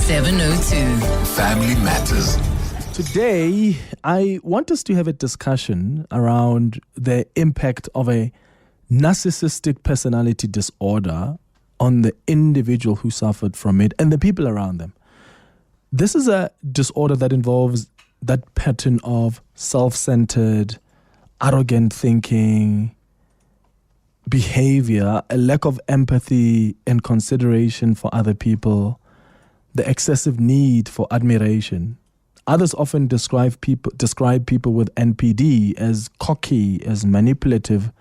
702. Family Matters. Today, I want us to have a discussion around the impact of a narcissistic personality disorder on the individual who suffered from it and the people around them. This is a disorder that involves that pattern of self-centered, arrogant thinking, behavior, a lack of empathy and consideration for other people, the excessive need for admiration. Others often describe people with NPD as cocky, as manipulative,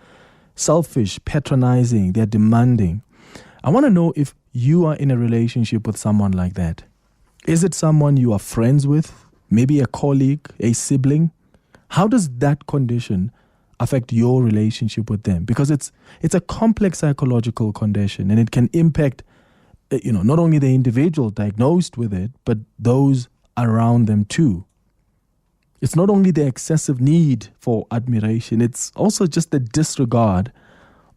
selfish, patronizing, they're demanding. I want to know if you are in a relationship with someone like that. Is it someone you are friends with, maybe a colleague, a sibling? How does that condition affect your relationship with them? Because it's a complex psychological condition, and it can impact not only the individual diagnosed with it, but those around them too. It's not only the excessive need for admiration, it's also just the disregard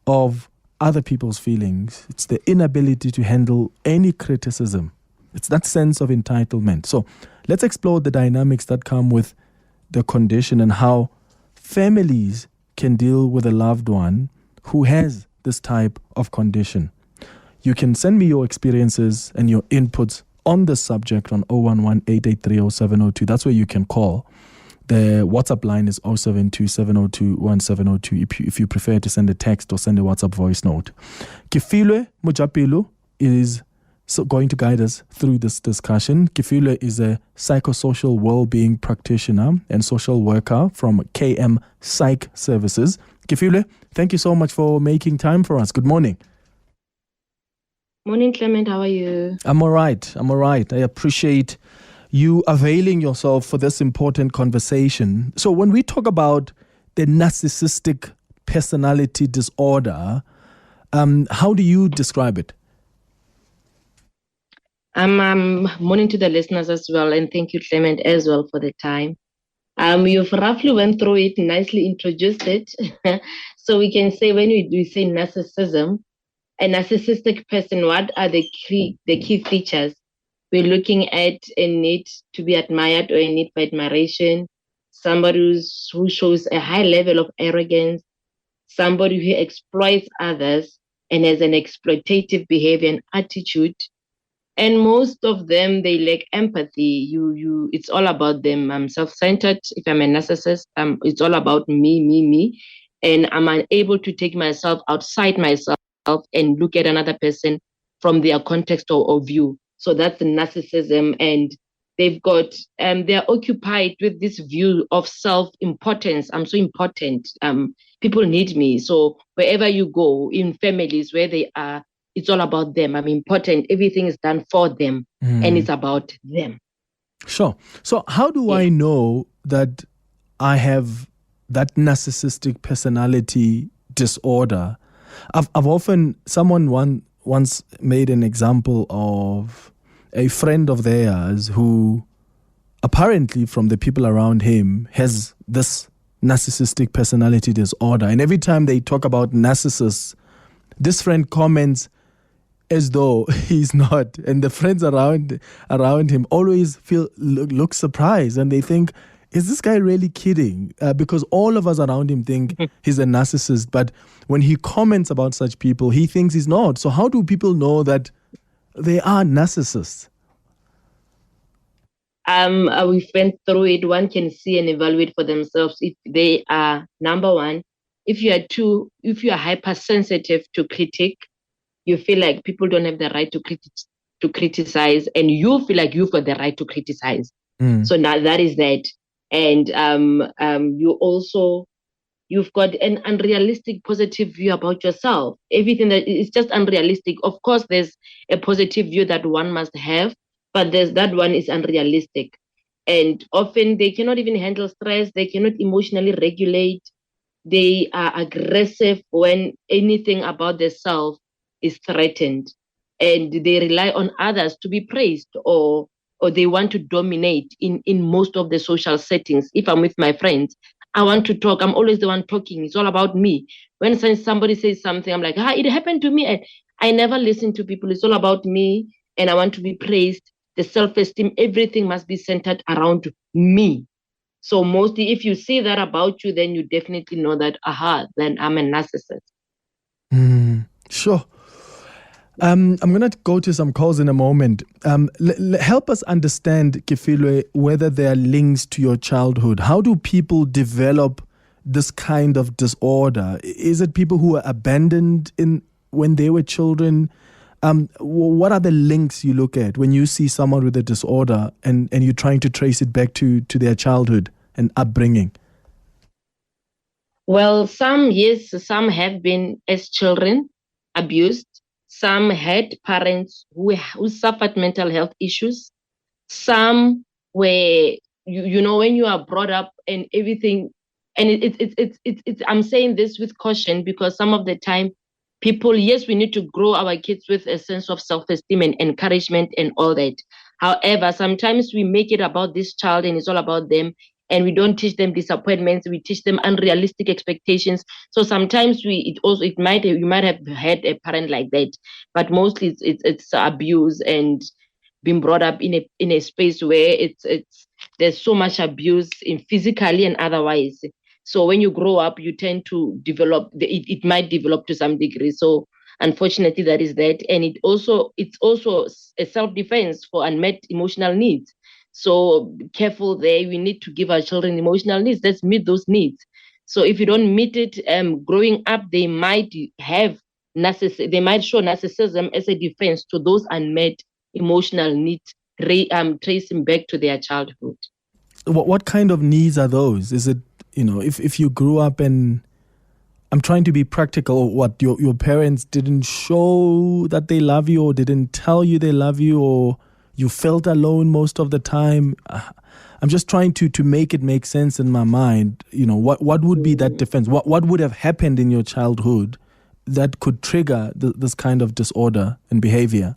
of other people's feelings. It's the inability to handle any criticism. It's that sense of entitlement. So let's explore the dynamics that come with the condition and how families can deal with a loved one who has this type of condition. You can send me your experiences and your inputs on the subject on 011-883-0702. That's where you can call. The WhatsApp line is 072-702-1702 if you prefer to send a text or send a WhatsApp voice note. Kefilwe Mojapelo is going to guide us through this discussion. Kefilwe is a psychosocial wellbeing practitioner and social worker from KM Psych Services. Kefilwe, thank you so much for making time for us. Good morning. Morning, Clement. How are you? I'm all right. I appreciate you availing yourself for this important conversation. So when we talk about the narcissistic personality disorder, how do you describe it? Morning to the listeners as well, and thank you, Clement, as well for the time. You've roughly went through it, nicely introduced it. So we can say when we say narcissism, a narcissistic person, what are the key features? We're looking at a need to be admired or a need for admiration, somebody who shows a high level of arrogance, somebody who exploits others and has an exploitative behavior and attitude. And most of them, they lack empathy. It's all about them. I'm self-centered. If I'm a narcissist, it's all about me. And I'm unable to take myself outside myself and look at another person from their context or view. So that's the narcissism, and they're occupied with this view of self-importance. I'm so important. People need me. So wherever you go, in families where they are, it's all about them. I'm important. Everything is done for them, and it's about them. Sure. So how do I know that I have that narcissistic personality disorder? Someone once made an example of a friend of theirs who apparently from the people around him has this narcissistic personality disorder. And every time they talk about narcissists, this friend comments as though he's not. And the friends around him always look surprised, and they think, is this guy really kidding? Because all of us around him think he's a narcissist, but when he comments about such people, he thinks he's not. So how do people know that they are narcissists? We went through it. One can see and evaluate for themselves if they are, number one, if you are hypersensitive to critique, you feel like people don't have the right to criticize, and you feel like you've got the right to criticize. So now that is that. And you've got an unrealistic positive view about yourself. Everything that is just unrealistic. Of course, there's a positive view that one must have, but that one is unrealistic. And often they cannot even handle stress. They cannot emotionally regulate. They are aggressive when anything about themselves is threatened. And they rely on others to be praised, or they want to dominate in most of the social settings. If I'm with my friends, I want to talk. I'm always the one talking. It's all about me. When somebody says something, I'm like, it happened to me. I never listen to people. It's all about me, and I want to be praised. the self-esteem, everything must be centered around me. So mostly if you see that about you, then you definitely know that, then I'm a narcissist. Sure. I'm going to go to some calls in a moment. Help us understand, Kefilwe, whether there are links to your childhood. How do people develop this kind of disorder? Is it people who were abandoned when they were children? What are the links you look at when you see someone with a disorder and you're trying to trace it back to their childhood and upbringing? Well, some have been as children abused. Some had parents who suffered mental health issues. Some were, when you are brought up and everything, and it's I'm saying this with caution because some of the time people, yes, we need to grow our kids with a sense of self-esteem and encouragement and all that. However, sometimes we make it about this child and it's all about them, and we don't teach them disappointments. We teach them unrealistic expectations. So sometimes you might have had a parent like that, but mostly it's abuse and being brought up in a space where there's so much abuse in physically and otherwise. So when you grow up, you tend to develop, it might develop to some degree. So unfortunately, that is that. And it's also a self-defense for unmet emotional needs. So careful there. We need to give our children emotional needs. Let's meet those needs. So if you don't meet it, growing up, they might have they might show narcissism as a defense to those unmet emotional needs, tracing back to their childhood. What kind of needs are those? Is it, if you grew up and I'm trying to be practical, what your parents didn't show that they love you or didn't tell you they love you, or you felt alone most of the time? I'm just trying to make it make sense in my mind. What would be that defense? What would have happened in your childhood that could trigger this kind of disorder and behavior?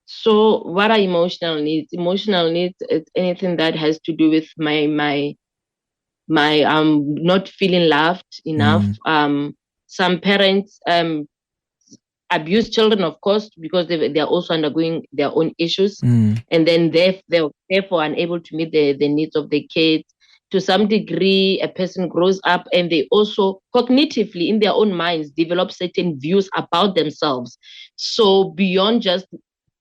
So what are emotional needs? Emotional needs is anything that has to do with my not feeling loved enough. Some parents abuse children, of course, because they are also undergoing their own issues, and then they're therefore unable to meet the needs of the kids. To some degree, a person grows up and they also cognitively in their own minds develop certain views about themselves. So beyond just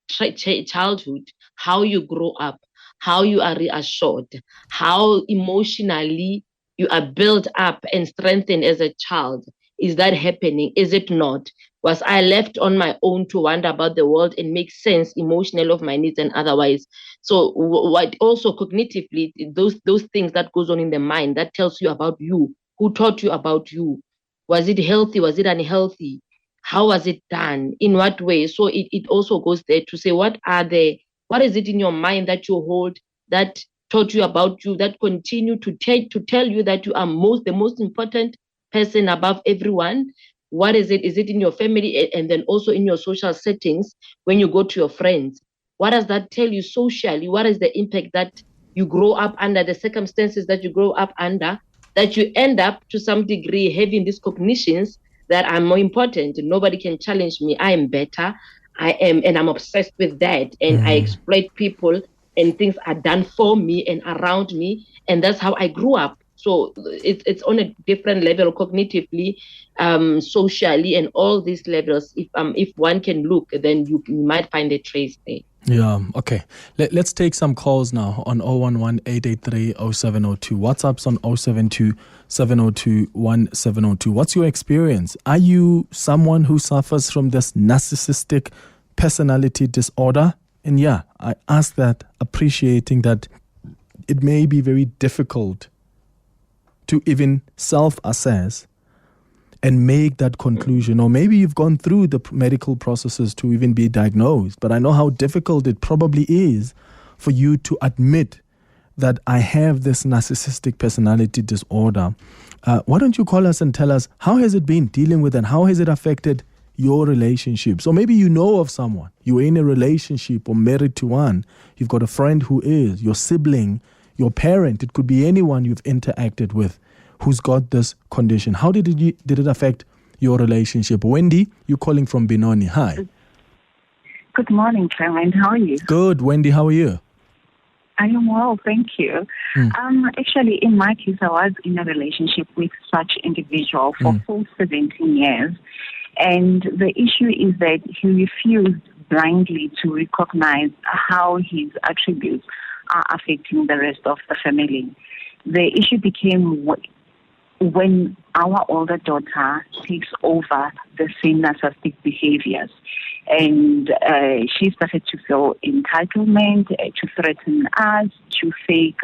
childhood, how you grow up, how you are reassured, how emotionally you are built up and strengthened as a child. Is that happening? Is it not? Was I left on my own to wonder about the world and make sense emotionally of my needs and otherwise? So what also cognitively, those things that goes on in the mind that tells you about you, who taught you about you. Was it healthy? Was it unhealthy? How was it done? In what way? So it also goes there to say, what is it in your mind that you hold that taught you about you, that continue to tell you that you are the most important person above everyone? What is it? Is it in your family and then also in your social settings when you go to your friends? What does that tell you socially? What is the impact that you grow up under, the circumstances that you grow up under, that you end up to some degree having these cognitions that I'm more important. Nobody can challenge me. I am better. I am, and I'm obsessed with that. And I exploit people and things are done for me and around me. And that's how I grew up. So it's on a different level cognitively, socially, and all these levels. If one can look, then you might find a trace there. Yeah, okay. Let's take some calls now on 011-883-0702. WhatsApp's on 072-702-1702. What's your experience? Are you someone who suffers from this narcissistic personality disorder? And yeah, I ask that appreciating that it may be very difficult to even self-assess and make that conclusion. Or maybe you've gone through the medical processes to even be diagnosed. But I know how difficult it probably is for you to admit that I have this narcissistic personality disorder. Why don't you call us and tell us, how has it been dealing with and how has it affected your relationships? Or maybe you know of someone, you're in a relationship or married to one, you've got a friend who is, your sibling, your parent, it could be anyone you've interacted with who's got this condition. How did it affect your relationship? Wendy, you're calling from Benoni. Hi. Good morning, Clement. How are you? Good. Wendy, how are you? I am well, thank you. Actually, in my case, I was in a relationship with such individual for full 17 years. And the issue is that he refused blindly to recognize how his attributes are affecting the rest of the family. The issue became when our older daughter takes over the same narcissistic behaviors. And she started to feel entitlement, to threaten us, to fake,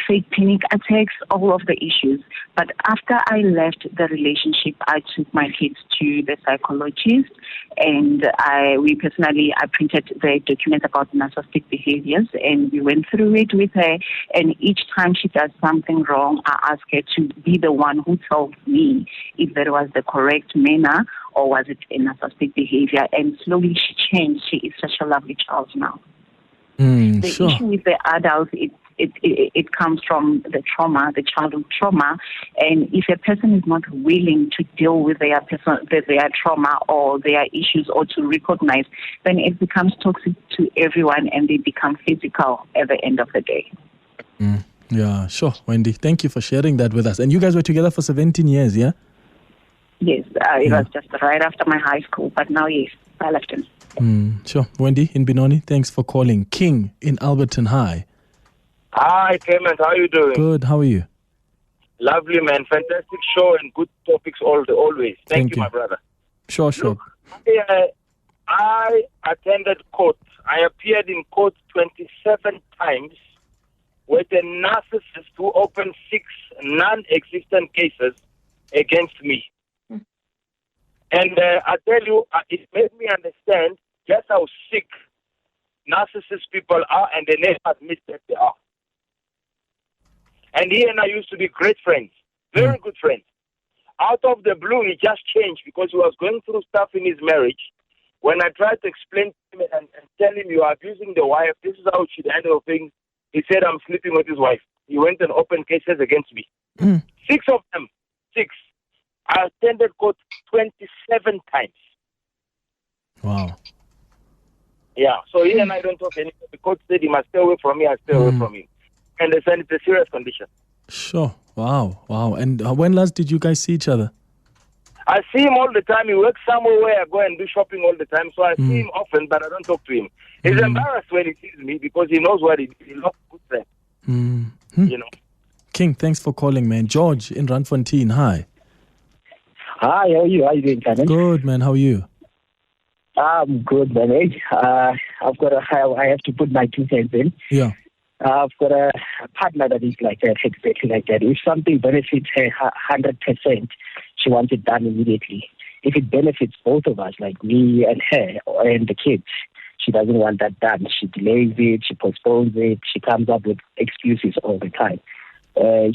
fake panic attacks, all of the issues. But after I left the relationship, I took my kids to the psychologist, and I printed the document about narcissistic behaviors, and we went through it with her. And each time she does something wrong, I ask her to be the one who tells me if there was the correct manner or was it a narcissistic behavior. And slowly she changed. She is such a lovely child now. The issue with the adults, it comes from the trauma, the childhood trauma, and if a person is not willing to deal with their trauma or their issues or to recognize, then it becomes toxic to everyone and they become physical at the end of the day. Yeah, sure, Wendy. Thank you for sharing that with us. And you guys were together for 17 years, yeah? Yes, it was just right after my high school, but now, yes, I left him. Sure. Wendy in Benoni, thanks for calling. King in Alberton, hi. Hi, Clement. How are you doing? Good. How are you? Lovely, man. Fantastic show and good topics always. Thank you, my brother. Sure. Look, I attended court. I appeared in court 27 times with a narcissist who opened 6 non-existent cases against me. And I tell you, it made me understand just how sick narcissist people are, and they never admit that they are. And he and I used to be great friends, very good friends. Out of the blue, he just changed because he was going through stuff in his marriage. When I tried to explain to him and tell him, you are abusing the wife, this is how it should handle things, he said, I'm sleeping with his wife. He went and opened cases against me. 6 of them. 6. I attended court 27 times. Wow. Yeah, so he and I don't talk anymore. The court said he must stay away from me, I stay away from him. And they said it's a serious condition. Sure. Wow. And when last did you guys see each other? I see him all the time. He works somewhere where I go and do shopping all the time. So I see him often, but I don't talk to him. He's embarrassed when he sees me because he knows what he did. He loves good friends. You know. King, thanks for calling, man. George in Randfontein, hi. Hi, how are you? How are you doing, Clement? Good, man. How are you? I'm good, man. I have to put my 2 cents in. Yeah. I've got a partner that is like that, exactly like that. If something benefits her 100%, she wants it done immediately. If it benefits both of us, like me and her and the kids, she doesn't want that done. She delays it, she postpones it, she comes up with excuses all the time.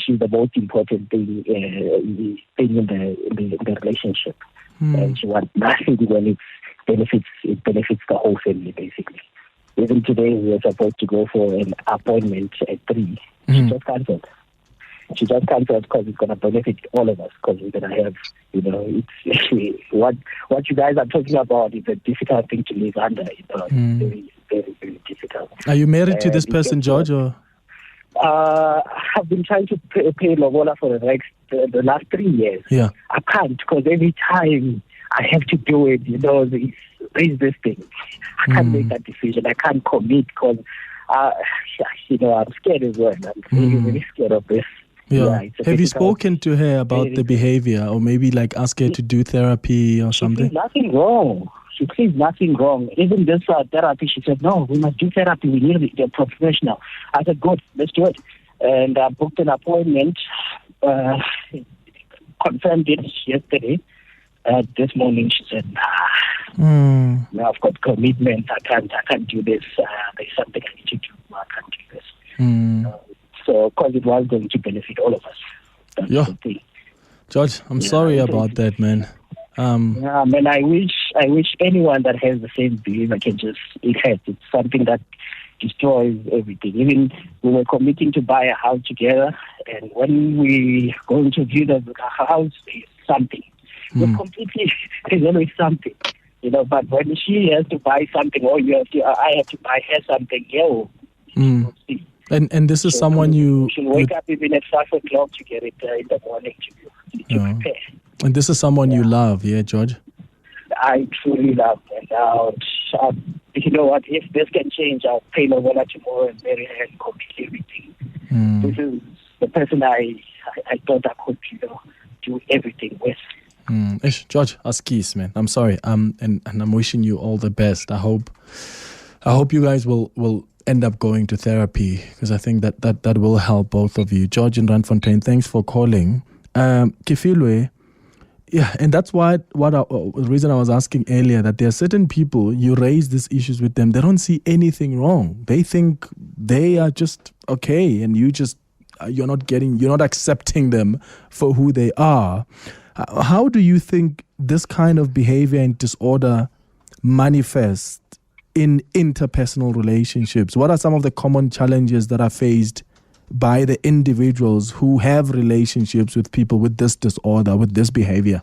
She's the most important thing in the relationship. And she wants nothing when it benefits the whole family, basically. Even today, we were supposed to go for an appointment at 3. She just cancelled. She just cancelled because it's going to benefit all of us, because we're going to have, it's what you guys are talking about is a difficult thing to live under. It's very, very, very difficult. Are you married to this person, George? Or? I've been trying to pay Lobola for the last 3 years. Yeah. I can't, because every time I have to do it, there's this thing. I can't make that decision. I can't commit because, I'm scared as well. I'm really, really scared of this. Yeah. Have you spoken to her about the behavior, or maybe like ask her to do therapy or something? She sees nothing wrong. Even this therapy, she said, no, we must do therapy. We need a professional. I said, good, let's do it. And I booked an appointment, confirmed it yesterday. This morning she said, now I've got commitment. I can't do this. There's something I need to do. I can't do this. So, because it was going to benefit all of us. That's the thing. George, I'm sorry about that, man. Man, I wish anyone that has the same behavior can just, it's something that destroys everything. Even we were committing to buy a house together, and when we going to view the house, there's something. We're completely, there's always something. You know, but when she has to buy something, or I have to buy her something, see. And this is someone she'll wake up even at 5 o'clock to get it in the morning to prepare. And this is someone you love, yeah, George? I truly love her. You know what? If this can change, I'll pay my wallet tomorrow and marry her and complete everything. This is the person I thought I could, do everything with. George, askis, man. I'm sorry. And I'm wishing you all the best. I hope you guys will end up going to therapy, because I think that will help both of you. George and Randfontein, thanks for calling. Kefilwe, yeah, and that's the reason I was asking earlier, that there are certain people, you raise these issues with them, they don't see anything wrong. They think they are just okay, and you're not accepting them for who they are. How do you think this kind of behavior and disorder manifests in interpersonal relationships? What are some of the common challenges that are faced by the individuals who have relationships with people with this disorder, with this behavior?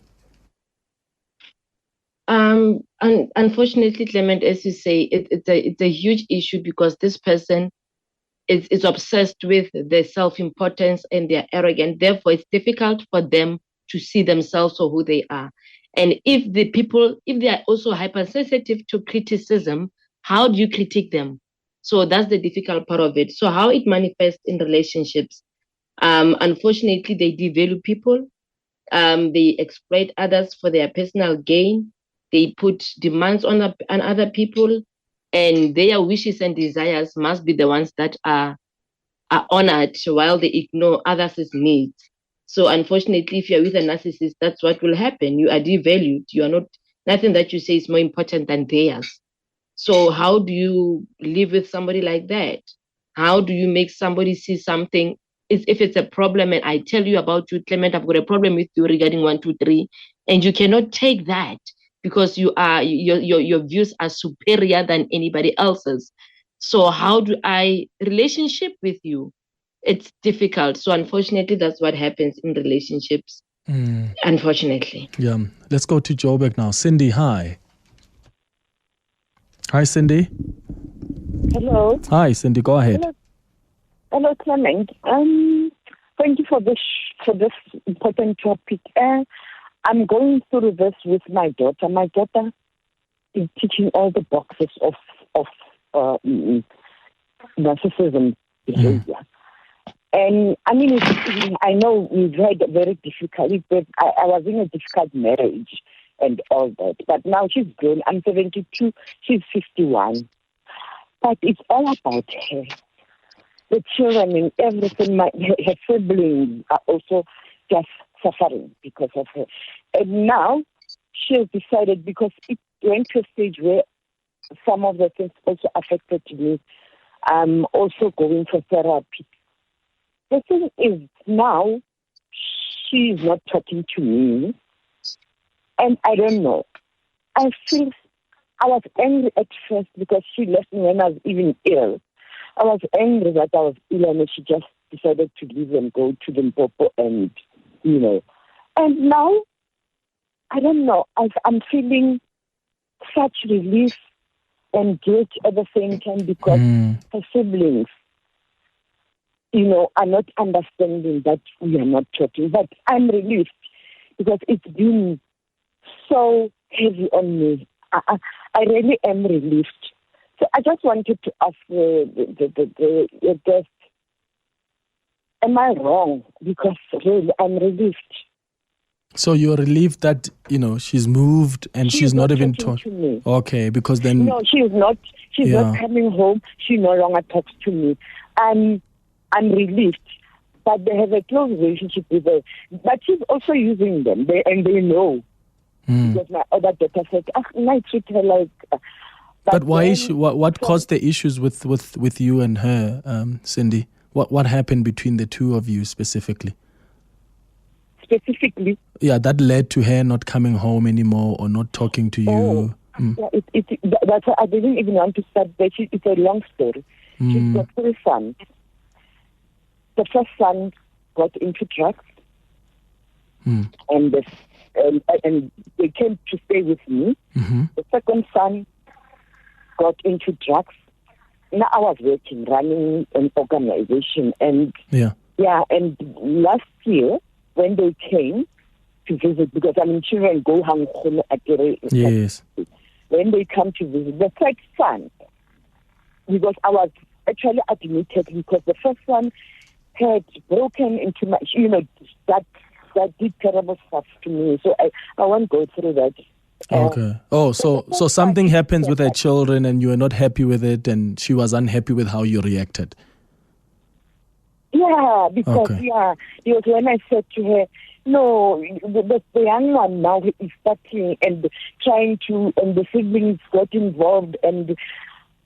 Unfortunately, Clement, as you say, it's a huge issue, because this person is obsessed with their self-importance and they're arrogant. Therefore, it's difficult for them to see themselves for who they are. And if they are also hypersensitive to criticism, how do you critique them? So that's the difficult part of it. So how it manifests in relationships, unfortunately, they devalue people. They exploit others for their personal gain. They put demands on other people, and their wishes and desires must be the ones that are honored, while they ignore others' needs. So unfortunately, if you're with a narcissist, that's what will happen. You are devalued. You are not, nothing that you say is more important than theirs. So how do you live with somebody like that? How do you make somebody see something? If it's a problem and I tell you about you, Clement, I've got a problem with you regarding 1, 2, 3, and you cannot take that because your views are superior than anybody else's. So how do I relationship with you? It's difficult. So unfortunately, that's what happens in relationships. Unfortunately. Yeah. Let's go to Joburg now. Cindy, hi. Hi, Cindy. Hello. Hi, Cindy. Go ahead. Hello, Clement. Thank you for this important topic. I'm going through this with my daughter. My daughter is teaching all the boxes of narcissism behavior. And I mean, I know we've had a very difficult, but I was in a difficult marriage and all that. But now she's grown. I'm 72. She's 51. But it's all about her. The children and everything, her siblings are also just suffering because of her. And now she has decided, because it went to a stage where some of the things also affected me, I'm also going for therapy. The thing is, now she's not talking to me, and I don't know. I was angry at first because she left me when I was even ill. I was angry that I was ill and she just decided to leave and go to Limpopo and, And now, I don't know, I'm feeling such relief and guilt at the same time because her siblings, are not understanding that we are not talking. But I'm relieved because it's been so heavy on me. I really am relieved. So I just wanted to ask the guest, am I wrong? Because really, I'm relieved. So you're relieved that, she's moved and she's not even talking to me. Okay, because then... No, she's not coming home. She no longer talks to me. I'm relieved. But they have a close relationship with her. But she's also using them, and they know. Because my other daughter said, I treat her like... But why is she, what caused the issues with you and her, Cindy? What happened between the two of you specifically? Specifically? Yeah, that led to her not coming home anymore or not talking to you. Yeah, that's why I didn't even want to start there. It's a long story. She's got 3 sons. The first son got into drugs. And and they came to stay with me. Mm-hmm. The second son got into drugs. Now I was working, running an organization, and and last year when they came to visit, because children go hang. Yes. When they come to visit, the third son, because I was actually admitted because the first one had broken into my, that did terrible stuff to me. So I won't go through that. Okay. So something happens with her children and you were not happy with it, and she was unhappy with how you reacted. Yeah, because when I said to her, no, the young one now is starting and trying to, and the siblings got involved, and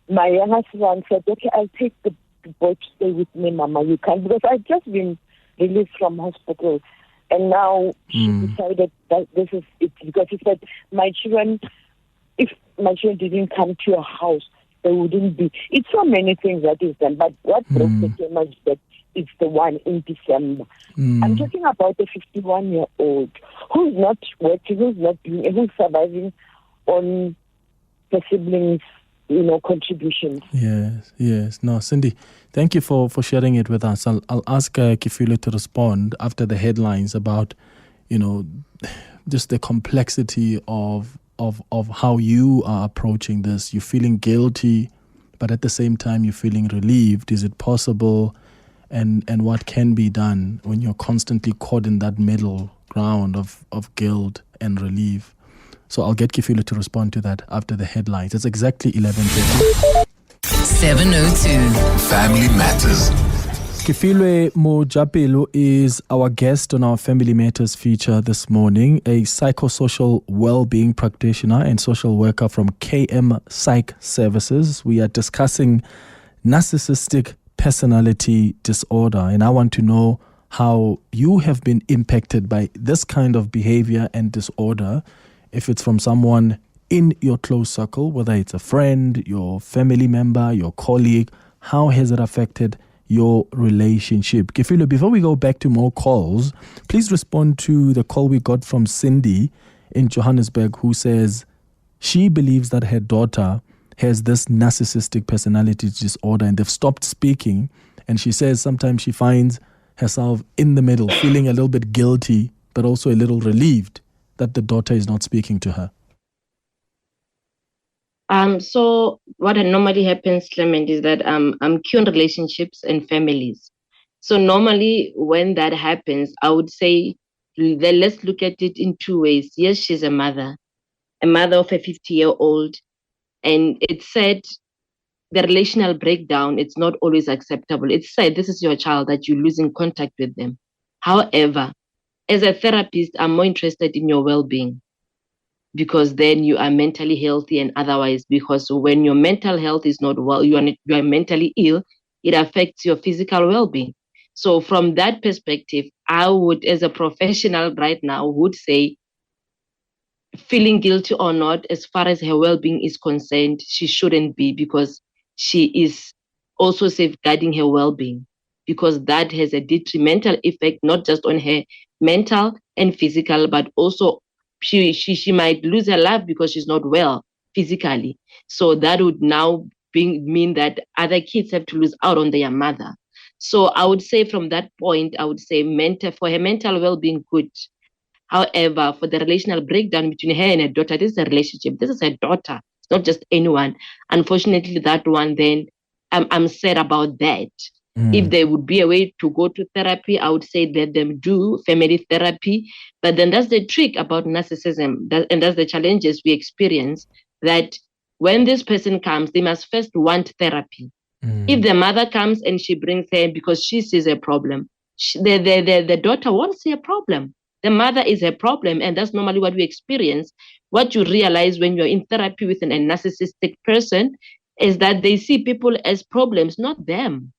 my youngest one said, okay, I'll take the boy to stay with me, Mama, you can't, because I'd just been released from hospital. And now she decided that this is it, because she said, my children, if my children didn't come to your house, they wouldn't be. It's so many things that is done, but what broke the camera is that it's the one in December. I'm talking about a 51-year-old who's not working, who's not doing, who's surviving on the siblings' contributions. Yes. No, Cindy, thank you for sharing it with us. I'll ask Kefilwe to respond after the headlines about, just the complexity of how you are approaching this. You're feeling guilty, but at the same time you're feeling relieved. Is it possible? And what can be done when you're constantly caught in that middle ground of guilt and relief? So I'll get Kefilwe to respond to that after the headlines. It's exactly 11:30. 7:02. Family Matters. Kefilwe Mojapelo is our guest on our Family Matters feature this morning, a psychosocial well-being practitioner and social worker from KM Psych Services. We are discussing narcissistic personality disorder, and I want to know how you have been impacted by this kind of behavior and disorder. If it's from someone in your close circle, whether it's a friend, your family member, your colleague, how has it affected your relationship? Kefilwe, before we go back to more calls, please respond to the call we got from Cindy in Johannesburg, who says she believes that her daughter has this narcissistic personality disorder and they've stopped speaking. And she says sometimes she finds herself in the middle, feeling a little bit guilty, but also a little relieved that the daughter is not speaking to her. So what normally happens, Clement, is that I'm key on relationships and families. So normally when that happens, I would say, let's look at it in two ways. Yes, she's a mother of a 50-year-old. And it's said the relational breakdown, it's not always acceptable. It's said this is your child, that you're losing contact with them. However, as a therapist, I'm more interested in your well-being, because then you are mentally healthy and otherwise, because when your mental health is not well, you are mentally ill, it affects your physical well-being. So from that perspective, I would, as a professional right now, would say, feeling guilty or not, as far as her well-being is concerned, she shouldn't be, because she is also safeguarding her well-being, because that has a detrimental effect, not just on her mental and physical, but also she might lose her life because she's not well physically. So that would now mean that other kids have to lose out on their mother. So I would say from that point, I would say for her mental well-being, good. However, for the relational breakdown between her and her daughter, this is a relationship. This is her daughter. It's not just anyone. Unfortunately, that one, then I'm sad about that. If there would be a way to go to therapy, I would say let them do family therapy. But then that's the trick about narcissism, and that's the challenges we experience, that when this person comes, they must first want therapy. If the mother comes and she brings her because she sees a problem, the daughter won't see a problem. The mother is a problem, and that's normally what we experience. What you realize when you're in therapy with a narcissistic person is that they see people as problems, not them.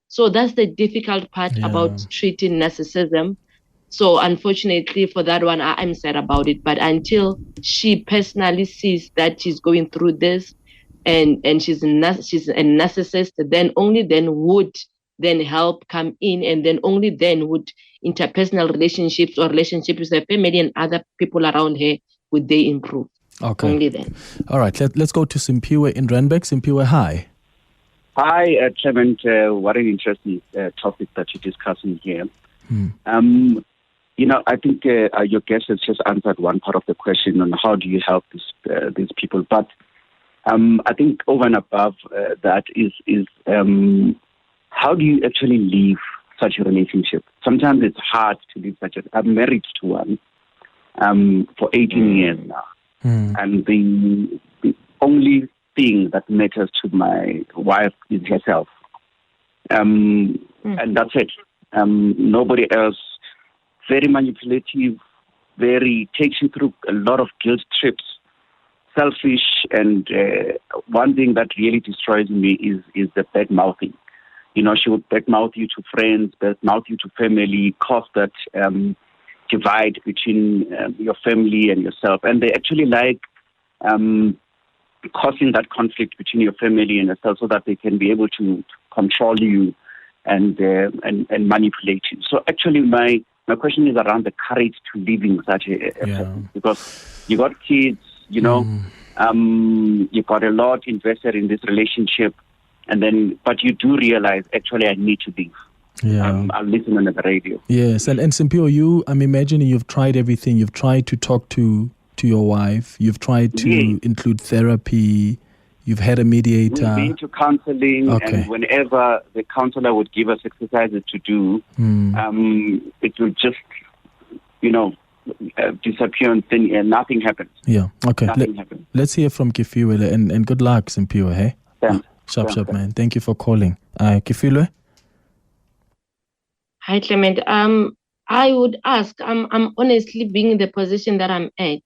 So that's the difficult part about treating narcissism. So unfortunately for that one, I'm sad about it. But until she personally sees that she's going through this and she's a narcissist, then only then would then help come in, and then only then would interpersonal relationships or relationships with her family and other people around her would they improve. Okay. Only then. All right. Let's go to Simpiwe in Randburg. Simpiwe, hi. Hi, Clement. What an interesting topic that you're discussing here. I think your guest has just answered one part of the question on how do you help these people. But I think over and above that is how do you actually leave such a relationship? Sometimes it's hard to leave I'm married to one for 18 years now. And the only thing that matters to my wife is herself. And that's it. Nobody else. Very manipulative, takes you through a lot of guilt trips, selfish, and one thing that really destroys me is the bad mouthing. She would bad mouth you to friends, bad mouth you to family, cause that divide between your family and yourself. And they actually like causing that conflict between your family and yourself so that they can be able to control you and manipulate you. So actually my question is around the courage to living such a person, because you got kids, you got a lot invested in this relationship, but you do realize actually I need to leave. I'll listen on the radio. Yes, and Simpiwe, I'm imagining you've tried everything. You've tried to talk to your wife. You've tried to include therapy. You've had a mediator. We've been to counseling, and whenever the counselor would give us exercises to do, it will just, disappear and thin, and nothing happens. Yeah, okay. Nothing happens. Let's hear from Kefilwe, and good luck, Simpiwe, hey? Thanks. Sharp, man. Thank you for calling. Kefilwe? Hi, Clement. I would ask, I'm honestly being in the position that I'm at.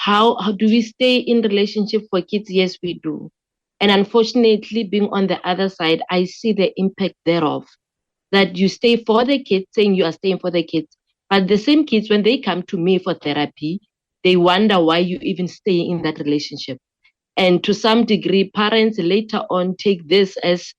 How do we stay in relationship for kids? Yes, we do. And unfortunately, being on the other side, I see the impact thereof. That you stay for the kids, saying you are staying for the kids. But the same kids, when they come to me for therapy, they wonder why you even stay in that relationship. And to some degree, parents later on take this as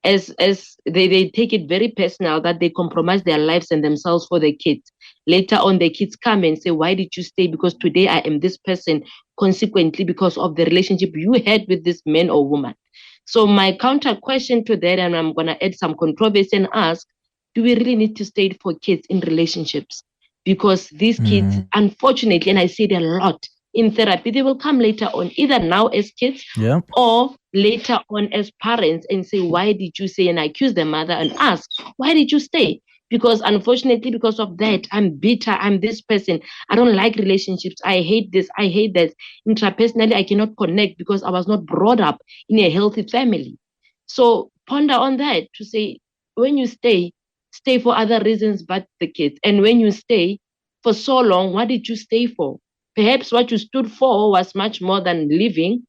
they take it very personal, that they compromise their lives and themselves for the kids. Later on, the kids come and say, why did you stay? Because today I am this person, consequently because of the relationship you had with this man or woman. So my counter question to that, and I'm going to add some controversy and ask, do we really need to stay for kids in relationships? Because these kids, unfortunately, and I see it a lot in therapy, they will come later on, either now as kids or later on as parents, and say, why did you stay? And accuse the mother and ask, why did you stay? Because unfortunately, because of that, I'm bitter. I'm this person. I don't like relationships. I hate this. I hate that. Intrapersonally, I cannot connect because I was not brought up in a healthy family. So ponder on that to say, when you stay for other reasons but the kids. And when you stay for so long, what did you stay for? Perhaps what you stood for was much more than living.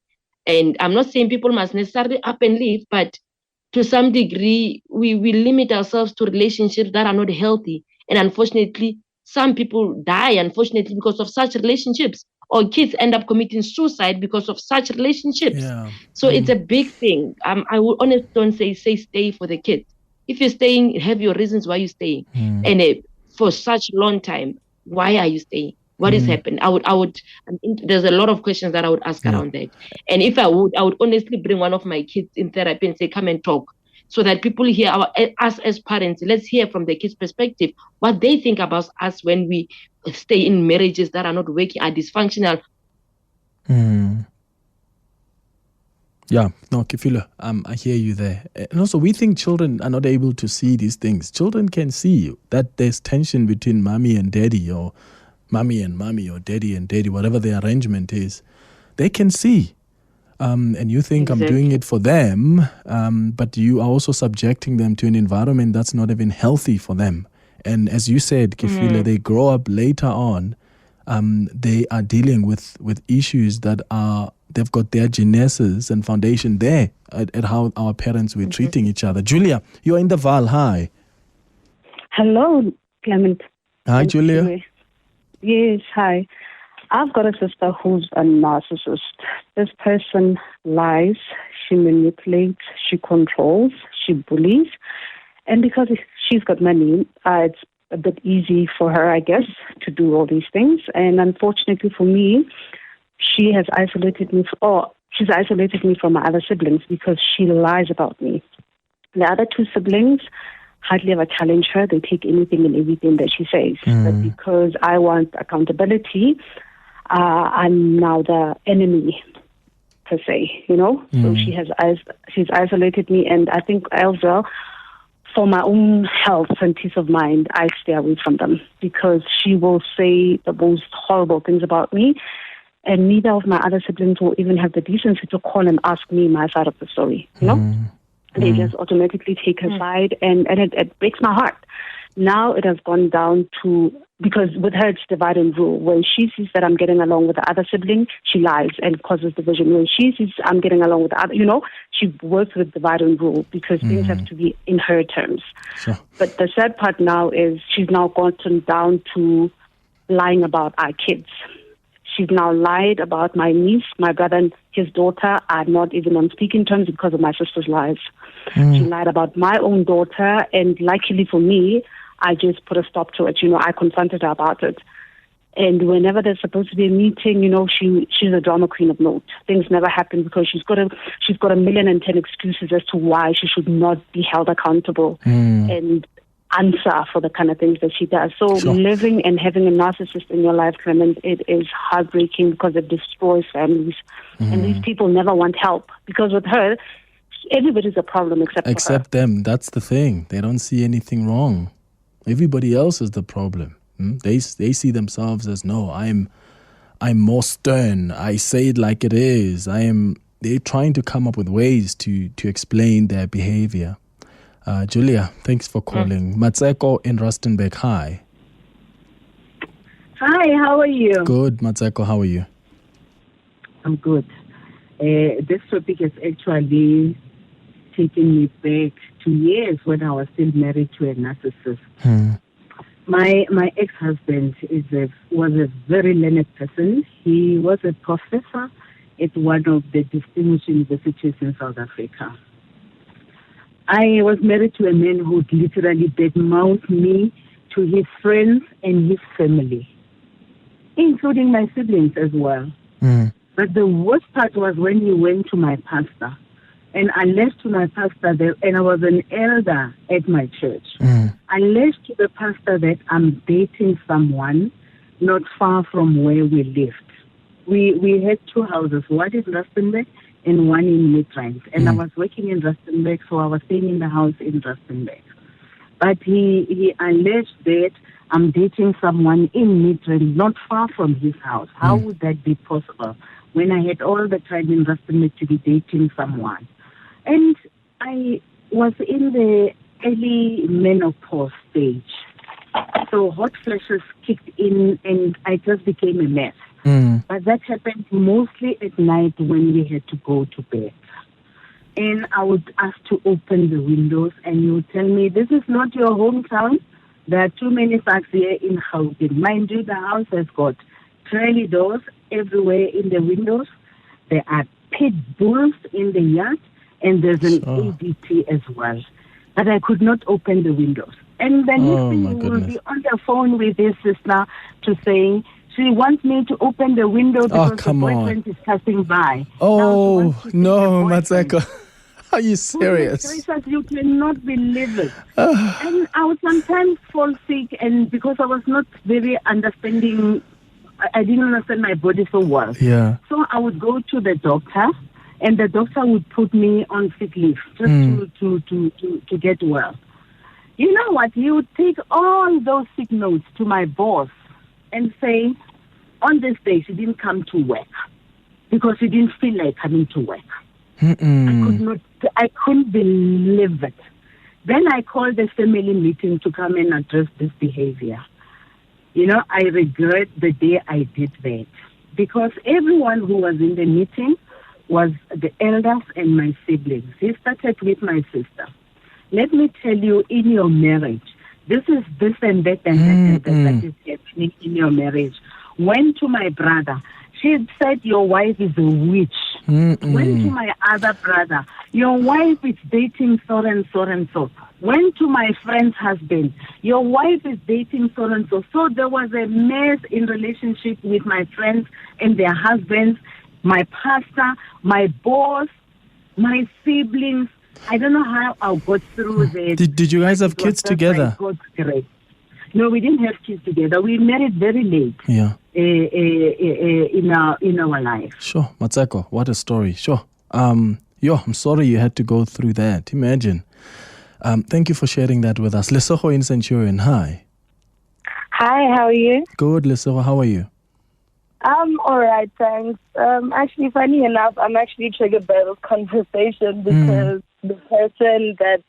And I'm not saying people must necessarily up and leave, but to some degree, we limit ourselves to relationships that are not healthy. And unfortunately, some people die, unfortunately, because of such relationships. Or kids end up committing suicide because of such relationships. Yeah. So it's a big thing. I would honestly don't say stay for the kids. If you're staying, have your reasons why you're staying. And for such long time, why are you staying? What has happened? There's a lot of questions that I would ask around that. And if I would honestly bring one of my kids in therapy and say, come and talk, so that people hear us as parents. Let's hear from the kids' perspective what they think about us when we stay in marriages that are not working, are dysfunctional. Yeah, no, Kefilwe, I hear you there. And also, we think children are not able to see these things. Children can see that there's tension between mommy and daddy, or mommy and mommy, or daddy and daddy, whatever the arrangement is. They can see. And you think I'm doing it for them, but you are also subjecting them to an environment that's not even healthy for them. And as you said, Kefilwe, they grow up later on, they are dealing with issues that they've got their genesis and foundation there at how our parents were treating each other. Julia, you're in the Val. Hi. Hello, Clement. Hi, Julia. Yes, hi. I've got a sister who's a narcissist. This person lies, she manipulates, she controls, she bullies. And because she's got money, it's a bit easy for her, I guess, to do all these things. And unfortunately for me, she has isolated me, she's isolated me from my other siblings because she lies about me. The other two siblings hardly ever challenge her. They take anything and everything that she says. But because I want accountability, I'm now the enemy, per se, So she's isolated me, and I think also for my own health and peace of mind, I stay away from them because she will say the most horrible things about me, and neither of my other siblings will even have the decency to call and ask me my side of the story, They just automatically take her side, and it breaks my heart. Now it has gone down to, because with her it's divide and rule. When she sees that I'm getting along with the other sibling, she lies and causes division. When she sees I'm getting along with the other, she works with divide and rule because things have to be in her terms. Sure. But the sad part now is she's now gotten down to lying about our kids. She's now lied about my niece, my brother, and his daughter are not even on speaking terms because of my sister's lies. She lied about my own daughter, and luckily for me, I just put a stop to it. I confronted her about it. And whenever there's supposed to be a meeting, she's a drama queen of note. Things never happen because she's got 1,010,000 excuses as to why she should not be held accountable and answer for the kind of things that she does. So living and having a narcissist in your life, Clement, it is heartbreaking because it destroys families. And these people never want help because with her, everybody's a problem except for her. Them. That's the thing. They don't see anything wrong. Everybody else is the problem. They see themselves as, no, I'm more stern. I say it like it is. They're trying to come up with ways to explain their behavior. Julia, thanks for calling. Matseko in Rustenburg, hi. Hi, how are you? Good, Matseko, how are you? I'm good. This topic has actually taken me back to years when I was still married to a narcissist. My ex-husband was a very learned person. He was a professor at one of the distinguished universities in South Africa. I was married to a man who would literally badmouth me to his friends and his family, including my siblings as well. But the worst part was when he went to my pastor. And I left to my pastor there, and I was an elder at my church. I left to the pastor that I'm dating someone not far from where we lived. We had two houses, one in Rustenburg and one in Midrand. And I was working in Rustenburg, so I was staying in the house in Rustenburg. But he alleged that I'm dating someone in Midrand, not far from his house. How would that be possible when I had all the time in Rustenburg to be dating someone? And I was in the early menopause stage. So hot flashes kicked in and I just became a mess. But that happened mostly at night when we had to go to bed. And I would ask to open the windows and he would tell me, this is not your hometown. There are too many thugs here in Gauteng. Mind you, the house has got trailer doors everywhere in the windows. There are pit bulls in the yard. And there's an ADT as well. But I could not open the windows. And then he will be on the phone with his sister to say, she wants me to open the window because the boyfriend is passing by. Oh, no, Matseko. Are you serious? You cannot believe it. And I would sometimes fall sick, and because I was not very understanding, I didn't understand my body so well. Yeah. So I would go to the doctor. And the doctor would put me on sick leave just to get well. You know what? He would take all those sick notes to my boss and say, on this day, she didn't come to work because she didn't feel like coming to work. I couldn't believe it. Then I called the family meeting to come and address this behavior. I regret the day I did that because everyone who was in the meeting was the elders and my siblings. He started with my sister. Let me tell you, in your marriage, this is this and that and that and that is happening in your marriage. Went to my brother. She said, your wife is a witch. Went to my other brother. Your wife is dating so and so and so. Went to my friend's husband. Your wife is dating so and so. So there was a mess in relationship with my friends and their husbands, my pastor, my boss, my siblings. I don't know how I got through this. Did you guys have kids together? No, we didn't have kids together. We married very late. Yeah. In our life. Sure, Matseko, what a story. Sure. I'm sorry you had to go through that. Imagine. Thank you for sharing that with us. Lesotho in Centurion, hi. Hi, how are you? Good, Lesotho, how are you? I'm all right, thanks. Actually, funny enough, I'm actually triggered by this conversation because the person that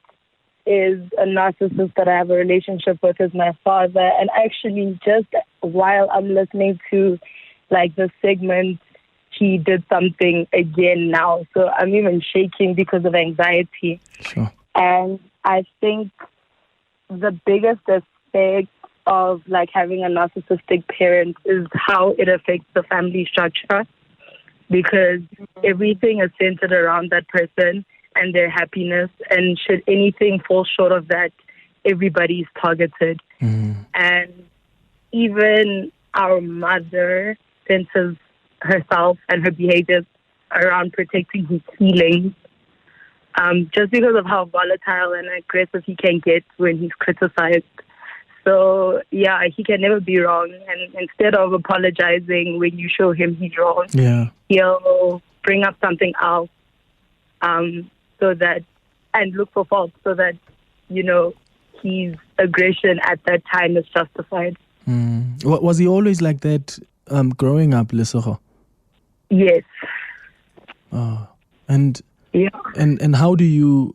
is a narcissist that I have a relationship with is my father. And actually, just while I'm listening to like the segment, he did something again now. So I'm even shaking because of anxiety. Sure. And I think the biggest aspect of like having a narcissistic parent is how it affects the family structure, because everything is centered around that person and their happiness, and should anything fall short of that, everybody's targeted. And even our mother centers herself and her behaviors around protecting his feelings, just because of how volatile and aggressive he can get when he's criticized. So, yeah, he can never be wrong. And instead of apologizing when you show him he's wrong, he'll bring up something else. So that, and look for fault so that, his aggression at that time is justified. Was he always like that growing up, Lesotho? Yes. And how do you,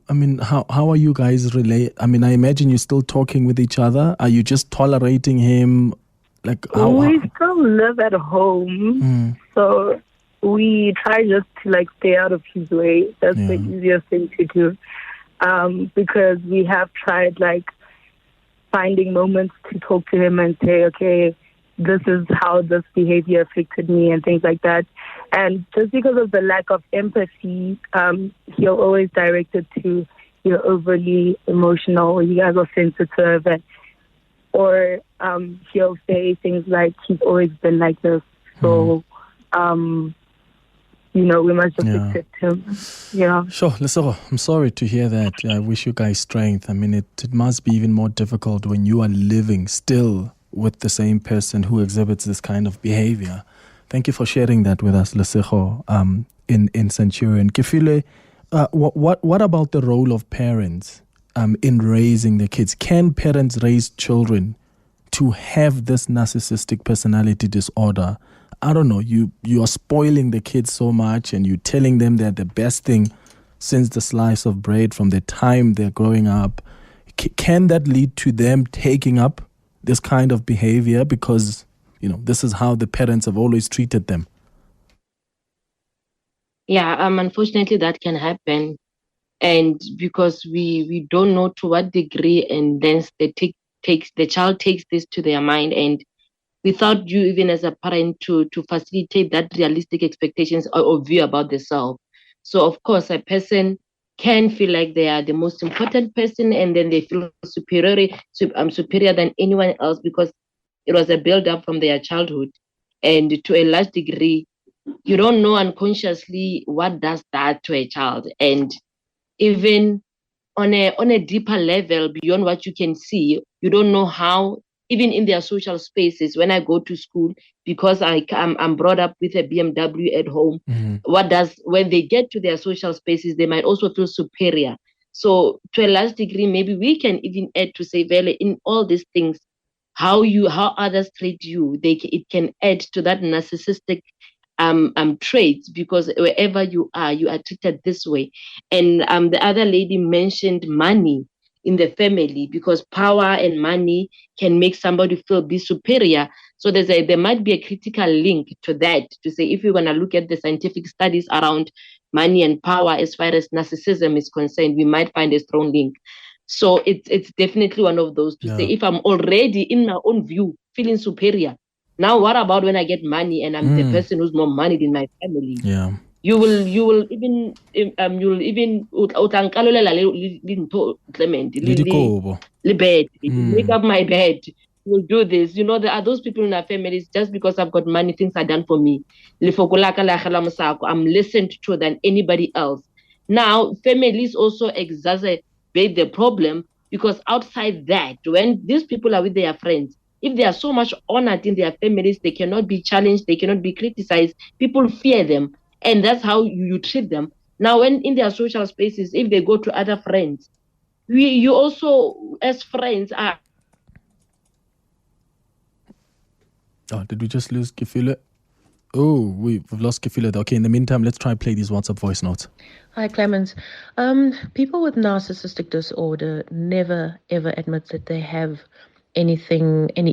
how are you guys relate? I imagine you're still talking with each other. Are you just tolerating him? Like we still live at home. So we try just to stay out of his way. That's the easiest thing to do. Because we have tried finding moments to talk to him and say, okay, this is how this behavior affected me and things like that. And just because of the lack of empathy, he'll always direct it to, you're overly emotional, you guys are sensitive, or he'll say things like, he's always been like this, so we must just accept him. Yeah. Sure, Lesotho, I'm sorry to hear that. I wish you guys strength. It must be even more difficult when you are living still with the same person who exhibits this kind of behavior. Thank you for sharing that with us, Lesotho, in Centurion. Kefilwe, what about the role of parents in raising the kids? Can parents raise children to have this narcissistic personality disorder? I don't know, you are spoiling the kids so much and you're telling them they're the best thing since the slice of bread from the time they're growing up. Can that lead to them taking up this kind of behavior because, this is how the parents have always treated them? Yeah, unfortunately that can happen. And because we don't know to what degree, and then the child takes this to their mind, and without you even as a parent to facilitate that realistic expectations or view about the self. So of course a person can feel like they are the most important person, and then they feel superior than anyone else because it was a build-up from their childhood. And to a large degree, you don't know unconsciously what does that to a child. And even on a deeper level, beyond what you can see, you don't know how, even in their social spaces, when I go to school, because I'm brought up with a BMW at home, when they get to their social spaces, they might also feel superior. So to a large degree, maybe we can even add to say, Vele, in all these things, how others treat you, it can add to that narcissistic traits, because wherever you are treated this way. And the other lady mentioned money in the family, because power and money can make somebody be superior. So there might be a critical link to that, to say, if you're going to look at the scientific studies around money and power as far as narcissism is concerned, we might find a strong link. So it's definitely one of those to say, if I'm already in my own view feeling superior, Now, what about when I get money and I'm the person who's more money than my family? Yeah. You will even Clement, make up my bed. We'll do this. You know, there are those people in our families, just because I've got money, things are done for me. I'm listened to than anybody else. Now, families also exacerbate the problem, because outside that, when these people are with their friends, if they are so much honored in their families, they cannot be challenged, they cannot be criticized. People fear them. And that's how you treat them. Now, when in their social spaces, if they go to other friends, you also, as friends, are. Oh, did we just lose Kefilwe? Oh, we've lost Kefilwe. Okay, in the meantime, let's try and play these WhatsApp voice notes. Hi, Clement. People with narcissistic disorder never, ever admit that they have any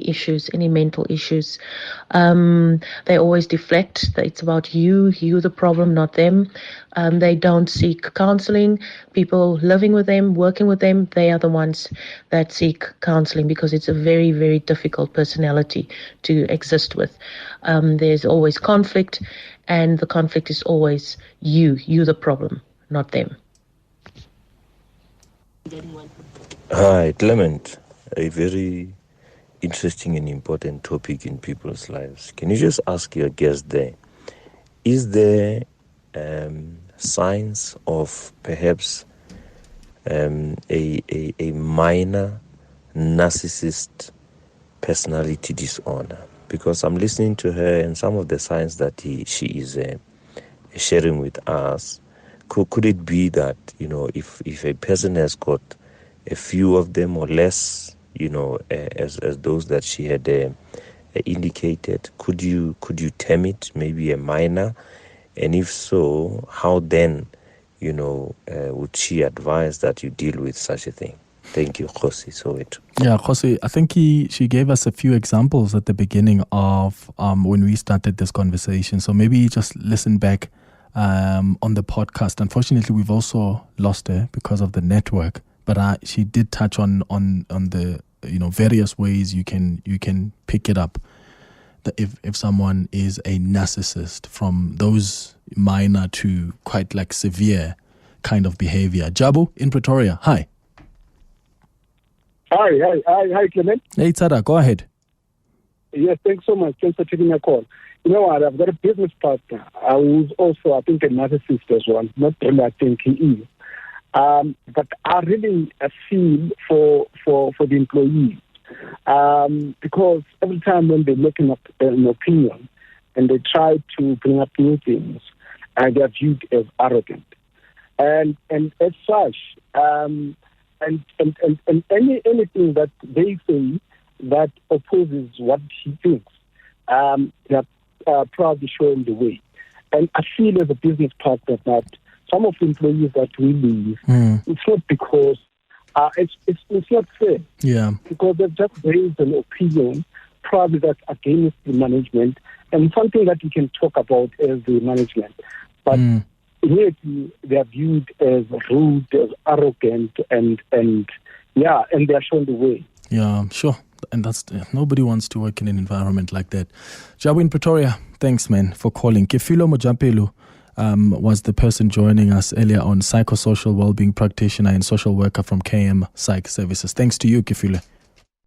issues, any mental issues. They always deflect. It's about you the problem, not them. They don't seek counseling. People living with them, working with them, they are the ones that seek counseling, because it's a very, very difficult personality to exist with. There's always conflict, and the conflict is always you the problem, not them. Hi, Clement. A very interesting and important topic in people's lives. Can you just ask your guest there, is there signs of perhaps a minor narcissist personality disorder? Because I'm listening to her, and some of the signs that she is sharing with us, could it be that, you know, if a person has got a few of them or less, you know, as those that she had indicated, could you term it maybe a minor? And if so, how then, you know, would she advise that you deal with such a thing? Thank you, Khosi Soweto. Yeah, Khosi, I think she gave us a few examples at the beginning of when we started this conversation. So maybe just listen back on the podcast. Unfortunately, we've also lost her because of the network. But she did touch on the, you know, various ways you can pick it up. That if someone is a narcissist, from those minor to quite like severe kind of behavior. Jabu in Pretoria, hi. Hi, Clement. Hey, Tada, go ahead. Yes, thanks so much. Thanks for taking my call. You know what? I've got a business partner who's also, I think, a narcissist as well. Not really, I think he is. But I really feel for the employees, because every time when they're making up an opinion and they try to bring up new things, they're viewed as arrogant, and as such, and anything that they say that opposes what he thinks, they're proudly showing the way. And I feel as a business partner that some of the employees that we leave, it's not because it's not fair. Yeah. Because they've just raised an opinion, probably that's against the management, and something that we can talk about as the management. But immediately they are viewed as rude, as arrogant, and they are shown the way. Yeah, sure. And that's nobody wants to work in an environment like that. Jabu in Pretoria, thanks, man, for calling. Kefilwe Mojapelo was the person joining us earlier on, Psychosocial, Wellbeing Practitioner and Social Worker from KM Psych Services. Thanks to you, Kefilwe.